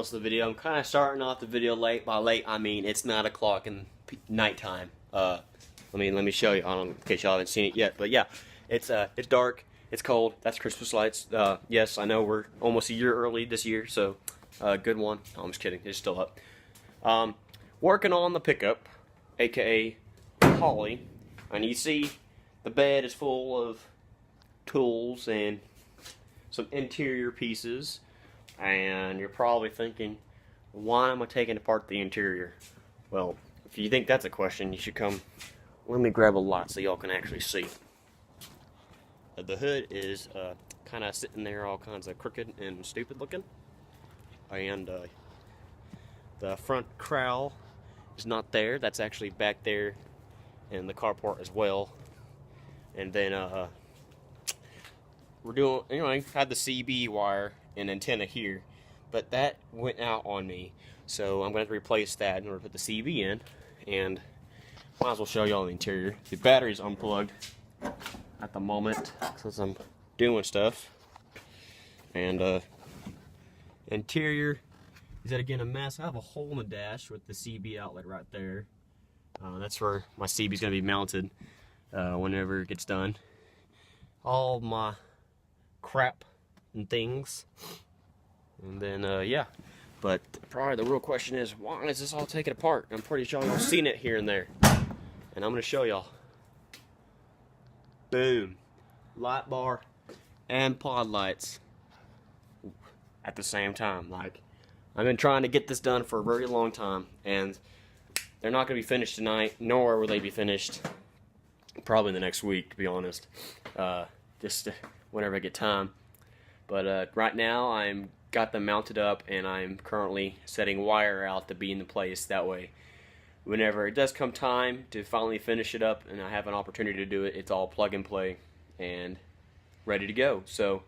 most of the video. I'm kind of starting off the video late. By late, I mean it's 9 o'clock in nighttime. Let me show you. In case y'all haven't seen it yet, but yeah, it's dark. It's cold. That's Christmas lights. Yes, I know we're almost a year early this year, so good one. No, I'm just kidding. It's still up. Working on the pickup, aka Holly, and you see the bed is full of tools and some interior pieces, and you're probably thinking, why am I taking apart the interior? Well, if you think that's a question, you should come. Let me grab a light so y'all can actually see. The hood is kind of sitting there all kinds of crooked and stupid looking, and the front corral is not there. That's actually back there in the carport as well. And then we're doing, anyway, had the CB wire and antenna here, but that went out on me, so I'm going to have to replace that in order to put the CB in. And might as well show y'all the interior. The battery's unplugged at the moment since I'm doing stuff. And interior is that again a mess. I have a hole in the dash with the CB outlet right there. That's where my CB is going to be mounted whenever it gets done. All my crap and things. And then yeah, but probably the real question is, why is this all taken apart? I'm pretty sure y'all seen it here and there, and I'm going to show y'all. Boom, light bar and pod lights at the same time. Like, I've been trying to get this done for a very long time, and they're not going to be finished tonight, nor will they be finished probably in the next week, to be honest. Just whenever I get time. But right now I'm got them mounted up, and I'm currently setting wire out to be in the place. That way, whenever it does come time to finally finish it up and I have an opportunity to do it, it's all plug and play and ready to go. So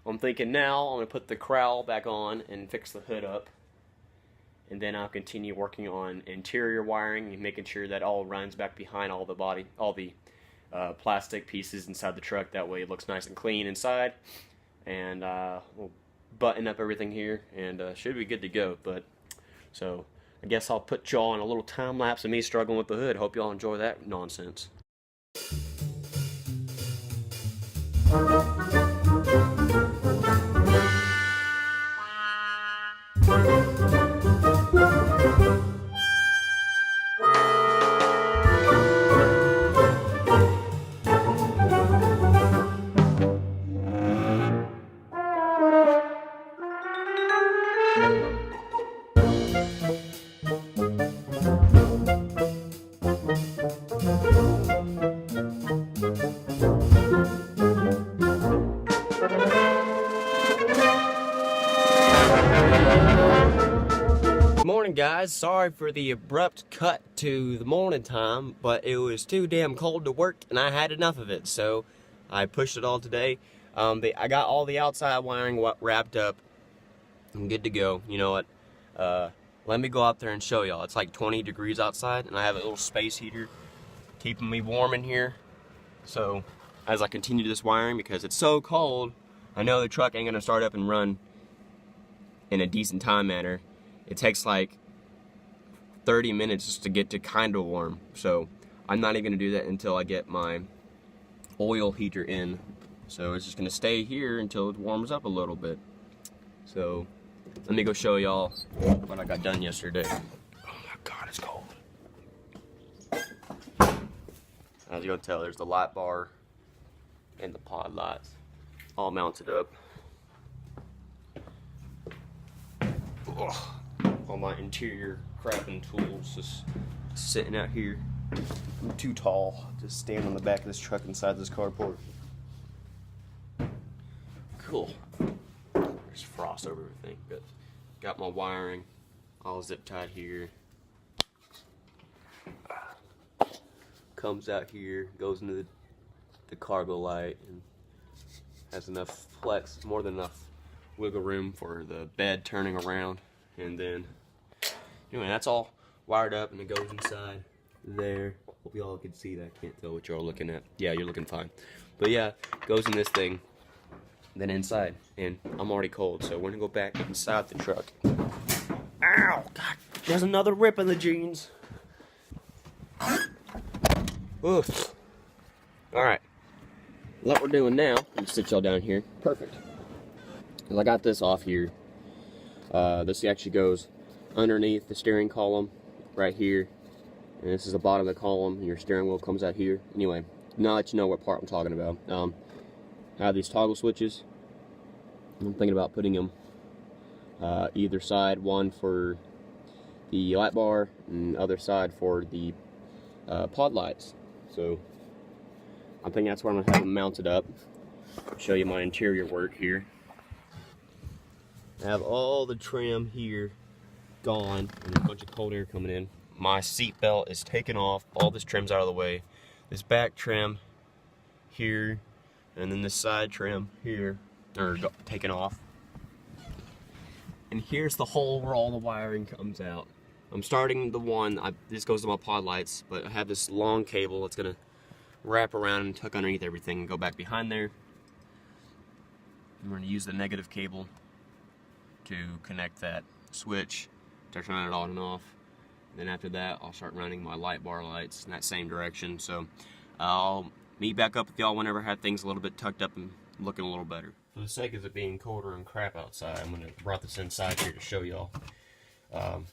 I'm thinking now I'm going to put the corral back on and fix the hood up, and then I'll continue working on interior wiring and making sure that all runs back behind all the plastic pieces inside the truck. That way it looks nice and clean inside, and we'll button up everything here, and should be good to go. But so I guess I'll put y'all on a little time lapse of me struggling with the hood. Hope y'all enjoy that nonsense. Morning guys, sorry for the abrupt cut to the morning time, but it was too damn cold to work and I had enough of it, so I pushed it all today. I got all the outside wiring wrapped up. I'm good to go. You know what, let me go out there and show y'all. It's like 20 degrees outside, and I have a little space heater keeping me warm in here. So as I continue this wiring, because it's so cold, I know the truck ain't gonna start up and run in a decent time manner. It takes like 30 minutes just to get to kind of warm. So I'm not even gonna do that until I get my oil heater in. So it's just gonna stay here until it warms up a little bit. So let me go show y'all what I got done yesterday. Oh my God, it's cold. As you can tell, there's the light bar and the pod lights all mounted up. Ugh. All my interior crap and tools just sitting out here. I'm too tall to stand on the back of this truck inside this carport. Cool. There's frost over everything, but got my wiring all zip tied here. Comes out here, goes into the cargo light, and has enough flex, more than enough wiggle room for the bed turning around. And then anyway, that's all wired up, and it goes inside there. Hope y'all can see that. Can't tell what y'all looking at. Yeah, you're looking fine. But yeah, goes in this thing, then inside. And I'm already cold, so we're gonna go back inside the truck. Ow! God, there's another rip in the jeans. Oof. Alright. What we're doing now, let me sit y'all down here. Perfect. Because I got this off here. This actually goes underneath the steering column right here. And this is the bottom of the column, and your steering wheel comes out here. Anyway, now that you know what part I'm talking about. I have these toggle switches. I'm thinking about putting them either side, one for the light bar and the other side for the pod lights. So I think that's where I'm going to have them mounted up. I'll show you my interior work here. I have all the trim here gone and a bunch of cold air coming in. My seat belt is taken off, all this trim's out of the way. This back trim here, and then this side trim here are taken off. And here's the hole where all the wiring comes out. I'm starting the one, this goes to my pod lights, but I have this long cable that's gonna wrap around and tuck underneath everything and go back behind there. I'm gonna use the negative cable to connect that switch to turn it on and off. Then after that, I'll start running my light bar lights in that same direction. So I'll meet back up with y'all whenever I have things a little bit tucked up and looking a little better. For the sake of it being colder and crap outside, I'm gonna brought this inside here to show y'all.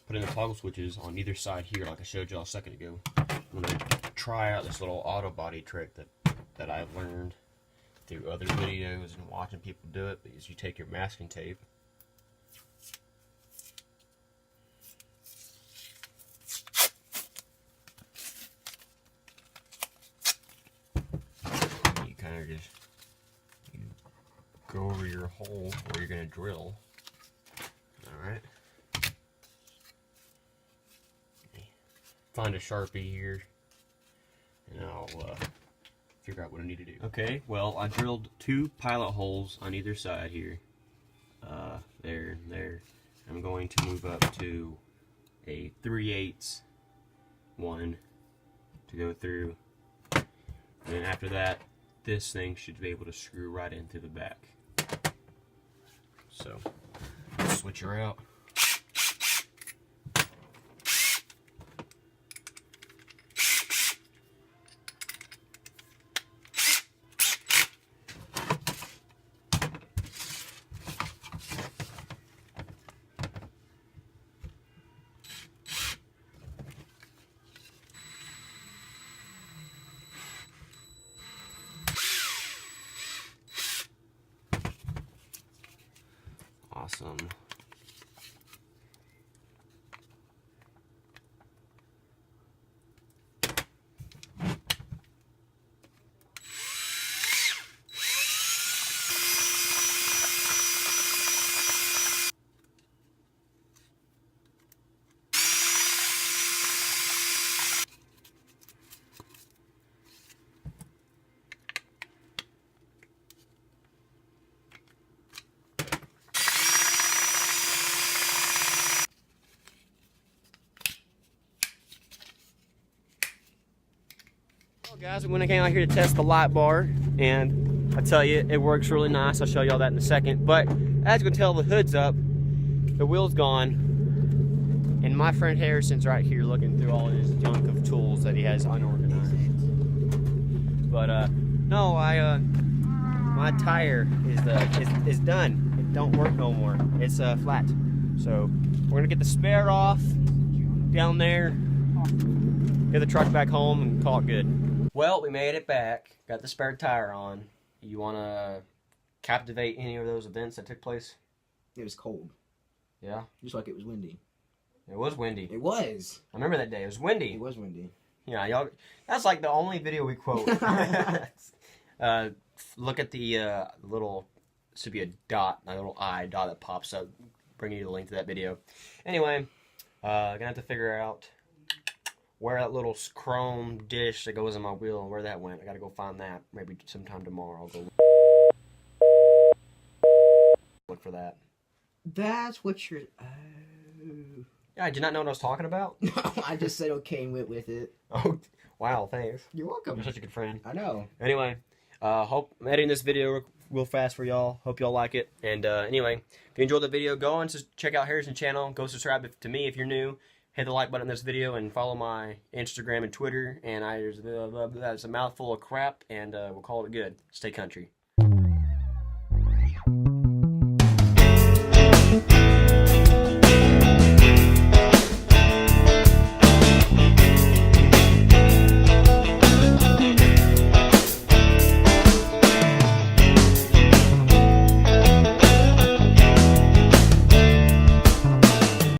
Putting the toggle switches on either side here, like I showed y'all a second ago. I'm gonna try out this little auto body trick that I've learned through other videos and watching people do it. Is you take your masking tape, you kind of just go over your hole where you're gonna drill. All right. Find a Sharpie here, and I'll figure out what I need to do. Okay, well, I drilled 2 pilot holes on either side here. There, and there. I'm going to move up to a 3/8 one to go through. And then after that, this thing should be able to screw right into the back. So, switch her out. Awesome. Well, guys, when I came out here to test the light bar, and I tell you, it works really nice. I'll show y'all that in a second. But as you can tell, the hood's up, the wheel's gone, and my friend Harrison's right here looking through all his junk of tools that he has unorganized. But no, my tire is done. It don't work no more. It's flat. So we're gonna get the spare off down there, get the truck back home, and call it good. Well, we made it back. Got the spare tire on. You want to captivate any of those events that took place? It was cold. Yeah? Just like it was windy. It was windy. It was. I remember that day. It was windy. It was windy. Yeah, y'all. That's like the only video we quote. Look at the little, this should be a dot, a little eye dot that pops up, bringing you the link to that video. Anyway, gonna have to figure out where that little chrome dish that goes in my wheel and where that went. I gotta go find that. Maybe sometime tomorrow I'll go look for that. That's what you're... Yeah, did you not know what I was talking about? No, I just said okay and went with it. Oh, wow, thanks. You're welcome. You're such a good friend. I know. Anyway, hope I'm editing this video real fast for y'all. Hope y'all like it. And anyway, if you enjoyed the video, go on to check out Harrison's channel. Go subscribe to me if you're new. Hit the like button on this video and follow my Instagram and Twitter. And that's a mouthful of crap, and we'll call it good. Stay country.